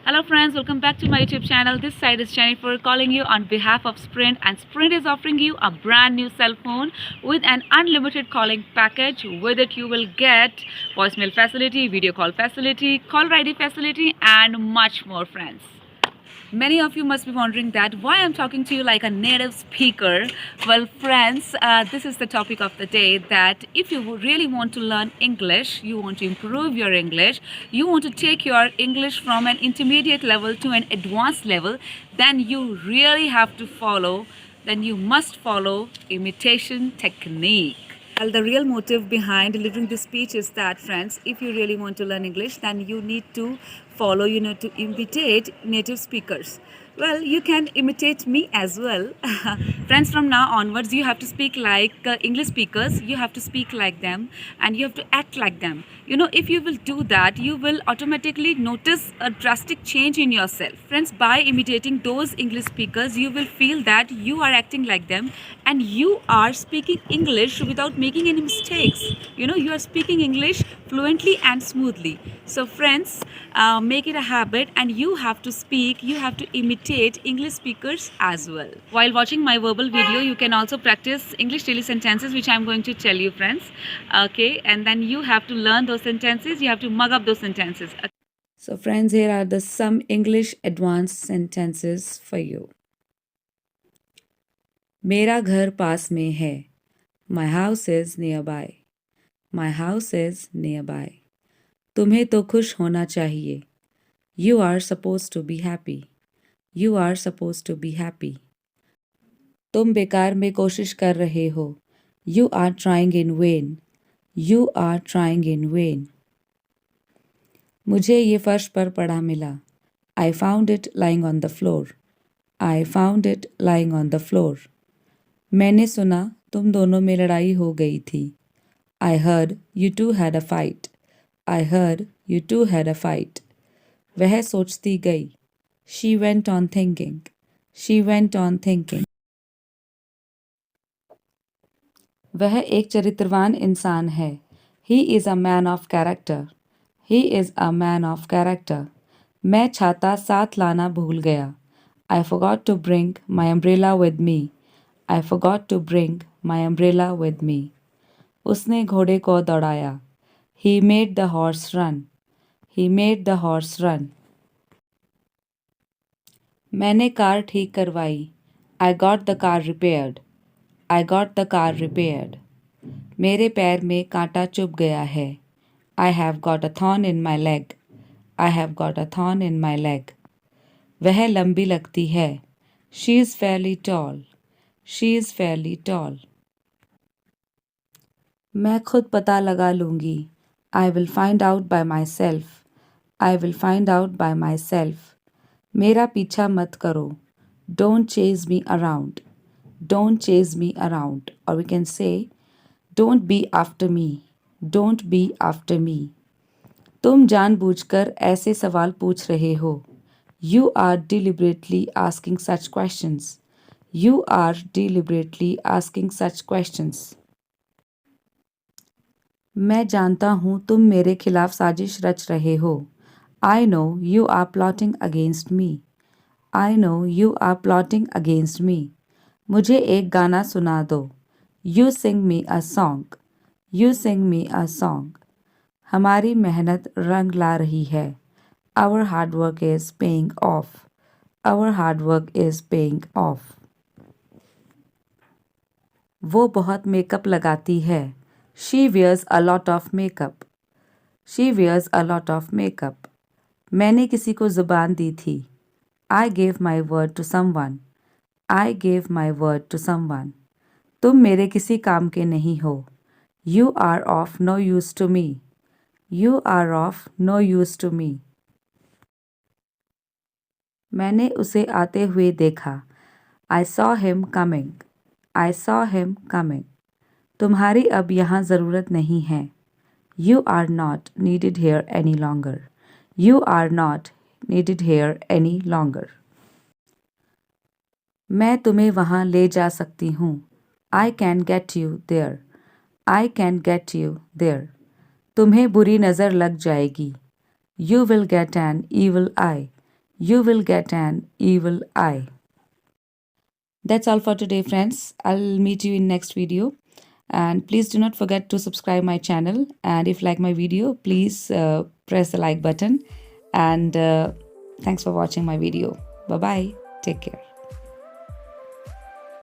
Hello friends, welcome back to my YouTube channel. This side is Jennifer calling you on behalf of Sprint, and Sprint is offering you a brand new cell phone with an unlimited calling package. With it you will get voicemail facility, video call facility, call ID facility and much more friends. Many of you must be wondering that why I'm talking to you like a native speaker. Well, friends, this is the topic of the day, that if you really want to learn English, you want to improve your English, you want to take your English from an intermediate level to an advanced level, then you really have to follow, then you must follow imitation technique. Well, the real motive behind delivering this speech is that, friends, if you really want to learn English, then you need to follow, to imitate native speakers. Well, you can imitate me as well. Friends, from now onwards, you have to speak like English speakers. You have to speak like them and you have to act like them. If you will do that, you will automatically notice a drastic change in yourself. Friends, by imitating those English speakers, you will feel that you are acting like them and you are speaking English without making any mistakes. You are speaking English fluently and smoothly. So friends, make it a habit, and you have to speak, you have to imitate English speakers as well. While watching my verbal video, you can also practice English daily sentences, which I'm going to tell you, friends. Okay, and then you have to learn those sentences, you have to mug up those sentences. So friends, here are the some English advanced sentences for you. मेरा घर पास में है. My house is nearby. My house is nearby. तुम्हें तो खुश होना चाहिए. You are supposed to be happy. You are supposed to be happy. तुम बेकार में कोशिश कर रहे हो. You are trying in vain. You are trying in vain. मुझे ये फर्श पर पड़ा मिला. I found it lying on the floor. I found it lying on the floor. मैंने सुना तुम दोनों में लड़ाई हो गई थी. I heard you two had a fight. I heard you two had a fight. वह सोचती गई. She went on thinking. She went on thinking. वह एक चरित्रवान इंसान है. He is a man of character. He is a man of character. मैं छाता साथ लाना भूल गया. I forgot to bring my umbrella with me. I forgot to bring my umbrella with me. उसने घोड़े को दौड़ाया. He made the horse run. He made the horse run. मैंने कार ठीक करवाई. I got the car repaired. I got the car repaired. मेरे पैर में कांटा चुभ गया है. I have got a thorn in my leg. I have got a thorn in my leg. वह लंबी लगती है. She is fairly tall. She is fairly tall. मैं खुद पता लगा लूँगी. I will find out by myself. I will find out by myself. मेरा पीछा मत करो. Don't chase me around. Don't chase me around. Or we can say, don't be after me. Don't be after me. तुम जानबूझकर ऐसे सवाल पूछ रहे हो. You are deliberately asking such questions. You are deliberately asking such questions. मैं जानता हूँ तुम मेरे खिलाफ साजिश रच रहे हो. I know you are plotting against me. I know you are plotting against me. मुझे एक गाना सुना दो. You sing me a song. You sing me a song. हमारी मेहनत रंग ला रही है. Our hard work is paying off. Our hard work is paying off. वो बहुत मेकअप लगाती है. She wears a lot of makeup. She wears a lot of makeup. मैंने किसी को ज़ुबान दी थी. I gave my word to someone. I gave my word to someone. तुम मेरे किसी काम के नहीं हो. You are of no use to me. You are of no use to me. मैंने उसे आते हुए देखा. I saw him coming. I saw him coming. तुम्हारी अब यहाँ ज़रूरत नहीं है. You are not needed here any longer. You are not needed here any longer. मैं तुम्हें वहाँ ले जा सकती हूँ. I can get you there. I can get you there. तुम्हें बुरी नज़र लग जाएगी. You will get an evil eye. you will get an evil eye. That's all for today, friends. I'll meet you in next video. And please do not forget to subscribe my channel. And if you like my video, please press the like button. And thanks for watching my video. Bye bye. Take care.